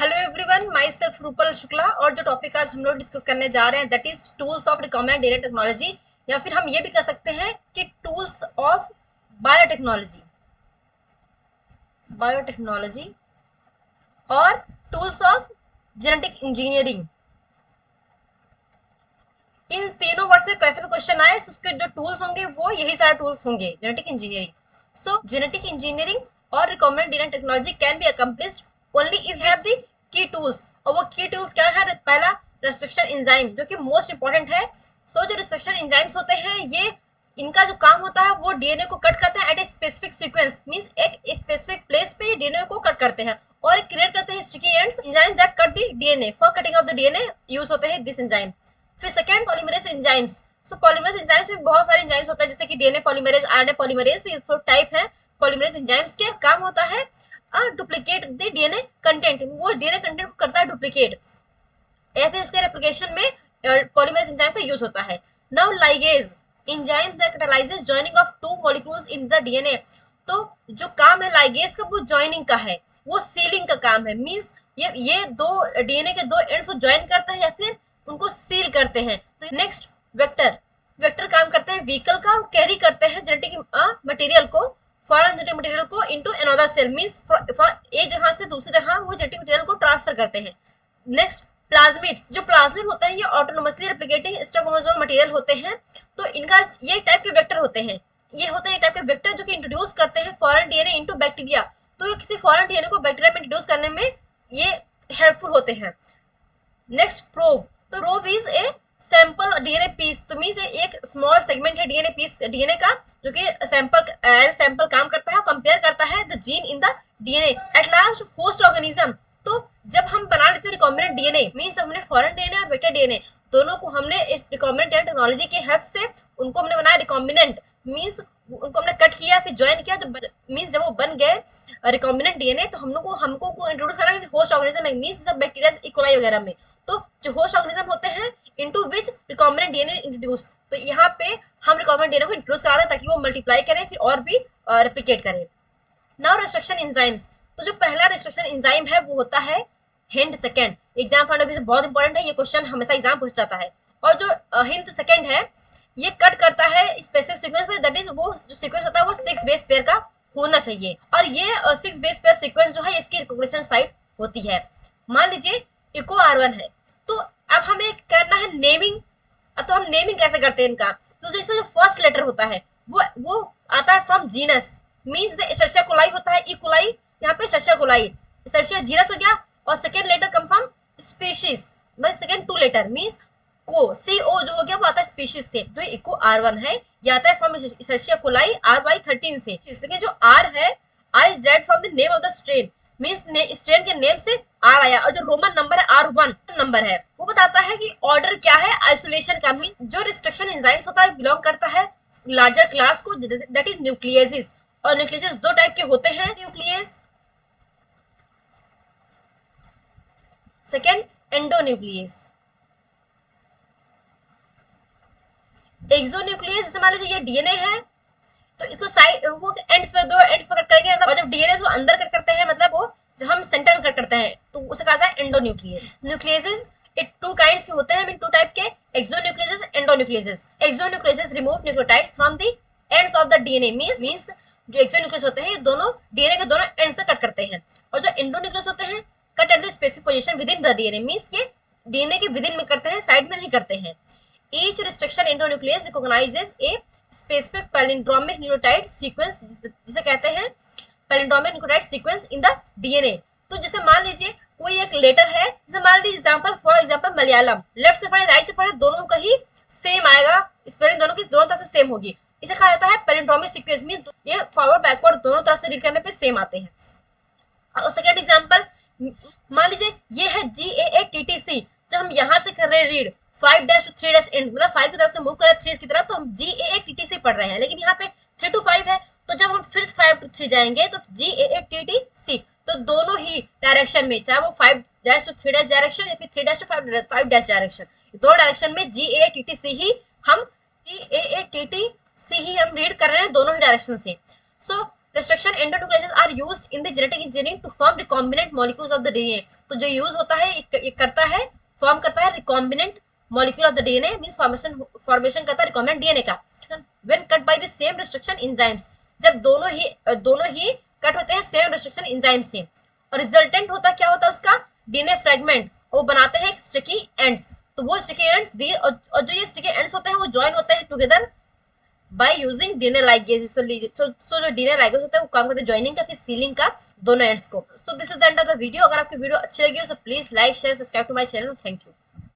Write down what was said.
Hello everyone, my self Rupal Shukla. और जो topic आज हम लोग डिस्कस करने जा रहे हैं that is tools of recombinant data technology, या फिर हम ये भी कह सकते हैं कि टूल्स ऑफ बायोटेक्नोलॉजी बायोटेक्नोलॉजी और टूल्स ऑफ जेनेटिक इंजीनियरिंग। इन तीनों वर्ड से कैसे भी क्वेश्चन आए उसके जो टूल्स होंगे वो यही सारे टूल्स होंगे, genetic engineering. So genetic engineering और recombinant DNA technology can be accomplished only if you have the key tools. और वो की टूल्स क्या है? पहला, रिस्ट्रिक्शन एंजाइम, जो कि मोस्ट इंपॉर्टेंट है। सो जो रिस्ट्रिक्शन एंजाइम्स होते हैं, ये इनका जो काम होता है वो डीएनए को कट करते हैं at a specific sequence, means एक स्पेसिफिक प्लेस पे डीएनए को कट करते हैं और क्रिएट करते हैं sticky ends, enzymes that cut the DNA. For cutting of the DNA use होते हैं दिस एंजाइम। फिर second, polymerase enzymes. So polymerase enzymes में बहुत सारे एंजाइम्स होते हैं, जैसे कि डीएनए पॉलीमरेज, आरएनए पॉलीमरेज, ये सब टाइप है पॉलीमरेज एंजाइम्स के। काम होता है डुप्लीकेट द डीएनए कंटेंट, वो डीएनए कंटेंट को करता है डुप्लीकेट, या फिर इसके रेप्लिकेशन में पॉलीमरेज एंजाइम का यूज होता है। Now ligase enzyme that catalyses joining of two molecules in the DNA. तो जो काम है लाइगेज का, वो जॉइनिंग का है, वो सीलिंग का काम है। मींस ये दो डीएनए के दो एंड्स को जॉइन करता है या फिर उनको सील करते हैं। तो नेक्स्ट, वेक्टर। वेक्टर काम करते हैं व्हीकल का, कैरी करते हैं जेनेटिक मटेरियल को, फॉरेन जेनेटिक मटेरियल को इनटू अनदर सेल, मींस एक जगह से दूसरी जगह वो जेनेटिक मटेरियल को ट्रांसफर करते हैं। Next, plasmids. जो प्लाज्मिड होता है ये autonomously replicating extra chromosome material होते हैं। तो इनका ये टाइप के वेक्टर होते हैं, ये होते हैं टाइप के वेक्टर जो कि इंट्रोड्यूस करते हैं फॉरेन डीएनए इनटू बैक्टीरिया। तो ये किसी फॉरेन डीएनए को बैक्टीरिया में इंट्रोड्यूस करने में ये हेल्पफुल होते हैं। Next, probe. तो probe is a sample DNA piece, तो मींस एक स्मॉल सेगमेंट है डीएनए पीस डीएनए का, जो कि सैंपल एज सैंपल काम करता है, कंपेयर करता है the gene in the DNA. At last, host organism. तो जब हम बना लेते हैं रिकॉम्बिनेंट डीएनए, मींस हमने फॉरेन डीएनए और वेक्टर डीएनए दोनों को हमने इस रिकॉम्बिनेंट टेक्नोलॉजी के हेल्प से उनको हमने बनाया रिकॉम्बिनेंट, मींस उनको हमने कट किया फिर ज्वाइन किया, जब मींस जब वो बन गए रिकॉम्बिनेंट डीएनए, तो हमको इंट्रोड्यूस करना है होस्ट ऑर्गेनिज्म में, मींस बैक्टीरिया इकोलाई वगैरह में। तो जो होस्ट ऑर्गेनिज्म होते हैं इनटू विच रिकॉम्बिनेंट डीएनए इंट्रोड्यूस, तो यहाँ पे हम रिकॉम्बिनेंट डीएनए को इंट्रोड्यूस करा दें ताकि वो मल्टीप्लाई करें फिर और भी रेप्लिकेट करें। Now restriction enzymes. तो जो पहला रिस्ट्रिक्शन एंजाइम है वो होता है Hind second. Exam point of view से बहुत इंपॉर्टेंट है, ये क्वेश्चन हमेशा एग्जाम पूछ जाता है। और जो हिंद सेकंड है ये कट करता है स्पेसिफिक सीक्वेंस में, दैट इज वो जो सीक्वेंस होता है वो 6 बेस पेयर का होना चाहिए। और ये 6 बेस पेयर सीक्वेंस जो है इसकी रिकॉग्निशन साइट होती है। मान लीजिए इको R1 है, तो अब हमें करना है नेमिंग। तो हम नेमिंग कैसे करते हैं इनका? तो जैसे जो फर्स्ट लेटर होता है वो आता है फ्रॉम जीनस, मींस एशर्शिया कोलाई होता है, ई कोलाई, यहाँ पे एशर्शिया कोलाई, एशर्शिया जीनस हो गया। और second letter come from species, मतलब second 2 letter means co, C ओ जो हो गया वो आता है स्पीशीज से। जो इको R1 है ये आता है फ्रॉम एशर्शिया कोलाई R/13 से। लेकिन जो आर है, R is dead from the name of the strain, means strain के नेम से आर आया। और जो रोमन नंबर है R1 नंबर है, वो बताता है कि ऑर्डर क्या है आइसोलेशन का। मीन जो रिस्ट्रिक्शन एंजाइम्स होता है बिलोंग करता है लार्जर क्लास को, दैट इज न्यूक्लियसेस। और न्यूक्लियसेस दो टाइप के होते हैं, न्यूक्लियस, सेकेंड एंडोन्यूक्लियस। एक्सोन्यूक्लियस जैसे मान लीजिए ये डीएनए है, तो इसको साइड वो एंड्स पे, दो एंड्स पर कट करेंगे, मतलब जब डीएनए को अंदर कट करते हैं, मतलब वो जब हम सेंटर में कट करते हैं तो उसे कहा जाता है एंडोन्यूक्लियस। न्यूक्लियसेस इट 2 काइंड्स के होते हैं, मीन 2 टाइप के, exonucleases, endonucleases. Exonucleases remove nucleotides from the ends of the DNA, means जो एक्सोन्यूक्लियस होते हैं ये दोनों डीएनए के दोनों एंड से कट करते हैं। और जो एंडोन्यूक्लियस होते हैं cut at the specific position with in the DNA, means ये डीएनए के विद इन में करते हैं, साइड में नहीं करते हैं। Each restriction endonuclease recognizes a specific palindromic nucleotide sequence, जिसे कहते हैं palindromic nucleotide sequence in the DNA। तो जैसे मान लीजिए कोई एक लेटर है, जैसे मान लीजिए example, for example Malayalam, left से पढ़े राइट से पढ़े दोनों का ही सेम आएगा, स्पेलिंग दोनों की दोनों तरफ से सेम होगी। इसे कहा जाता है पैलिंड्रोमिक सीक्वेंस, मीन ये फॉरवर्ड बैकवर्ड दोनों तरफ से रीड करने पे सेम आते हैं। और सेकेंड एग्जांपल, मान लीजिए ये है GAATTC, जब हम यहाँ से कर रहे हैं read 5 dash to 3 dash end, मतलब 5 की तरफ से मूव कर रहे हैं 3 की तरफ, तो हम GAATTC पढ़ रहे हैं। लेकिन यहाँ पे 3 to 5 है, तो जब हम फिर 5 to 3 जाएंगे तो GAATTC, तो दोनों ही डायरेक्शन में, चाहे वो 5 डैश टू 3 डैश डायरेक्शन या फिर 3 डैश टू 5 डैश डायरेक्शन, दोनों डायरेक्शन में GAATTC ही हम रीड कर रहे हैं, दोनों ही डायरेक्शन से। सो restriction endonucleases are used in the genetic engineering to form recombinant molecules of the DNA. तो जो यूज होता है ये करता है, फॉर्म करता है recombinant molecule of the DNA, means formation करता है recombinant DNA का. When cut by the same restriction enzymes, जब दोनों ही कट होते हैं सेम restriction enzyme से, और रिजल्टेंट होता क्या होता है उसका DNA फ्रेगमेंट, वो बनाते हैं स्टिकी एंड्स. तो वो स्टिकी एंड्स दिए, और जो ये स्टिकी एंड्स होते हैं वो ज्वाइन होते हैं together by using DNA ligase. So जो डीएनए लाइगेज होता है वो काम करते हैं ज्वाइनिंग का, फिर सीलिंग का, दोनों एंड्स को. So this is the end of the video. अगर आपकी वीडियो अच्छी लगी हो so please like share subscribe to my channel. Thank you.